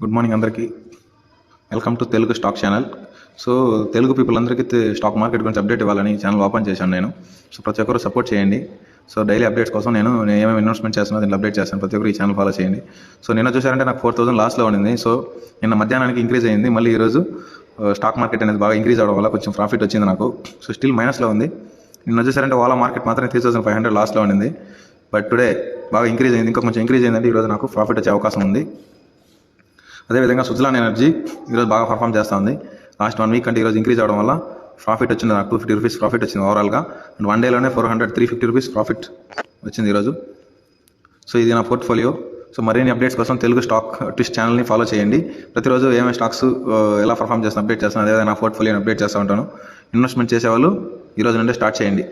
Good morning అందరికీ. Welcome to Telugu stock channel. So Telugu people అందరికీ stock market గురించి update ఇవ్వాలని ఛానల్ ఓపెన్ చేశాను నేను. సో ప్రతి ఒక్కరు సపోర్ట్ చేయండి. సో డైలీ అప్డేట్స్ కోసం నేను ఏమేమి ఇన్వెస్ట్మెంట్ చేస్తున్నా దీన్ని అప్డేట్ చేస్తాను. ప్రతి ఒక్కరు ఈ ఛానల్ ఫాలో చేయండి. సో నిన్న చూసారంటే నాకు 4,000 లాస్లో ఉండింది. సో నిన్న మధ్యాహ్నానికి ఇంక్రీజ్ అయింది. మళ్ళీ ఈరోజు స్టాక్ మార్కెట్ అనేది బాగా ఇంక్రీజ్ అవడం వల్ల కొంచెం ప్రాఫిట్ వచ్చింది నాకు. సో స్టిల్ మైనస్లో ఉంది. నిన్న చూసారంటే ఓలా మార్కెట్ మాత్రం 3,500 లాస్లో ఉండింది. బట్ టుడే బాగా ఇంక్రీజ్ అయింది. ఇంకా కొంచెం ఇంక్రీజ్ అయిందంటే ఈరోజు నాకు ప్రాఫిట్ వచ్చే అవకాశం ఉంది. అదేవిధంగా సుజలాన్ ఎనర్జీ ఈరోజు బాగా పర్ఫామ్ చేస్తూ ఉంది. లాస్ట్ 1 వీక్ అంటే ఈరోజు ఇంక్రీజ్ అవడం వల్ల ప్రాఫిట్ వచ్చింది. నాకు 250 రూపీస్ ప్రాఫిట్ వచ్చింది ఓవరాల్గా. అండ్ 1 డేలోనే 350 రూపీస్ ప్రాఫిట్ వచ్చింది ఈరోజు. సో ఇది నా పోర్ట్ఫోలియో. సో మరిన్ని అప్డేట్స్ కోసం తెలుగు స్టాక్ ట్విస్ట్ ఛానల్ని ఫాలో చేయండి. ప్రతిరోజు ఏమేమి స్టాక్స్ ఎలా పర్ఫామ్ చేస్తాను అప్డేట్ చేస్తాను. అదేవిధంగా నా పోర్ట్ఫోలియోని అప్డేట్ చేస్తూ ఉంటాను. ఇన్వెస్ట్మెంట్ చేసేవాళ్ళు ఈరోజు నుండే స్టార్ట్ చేయండి.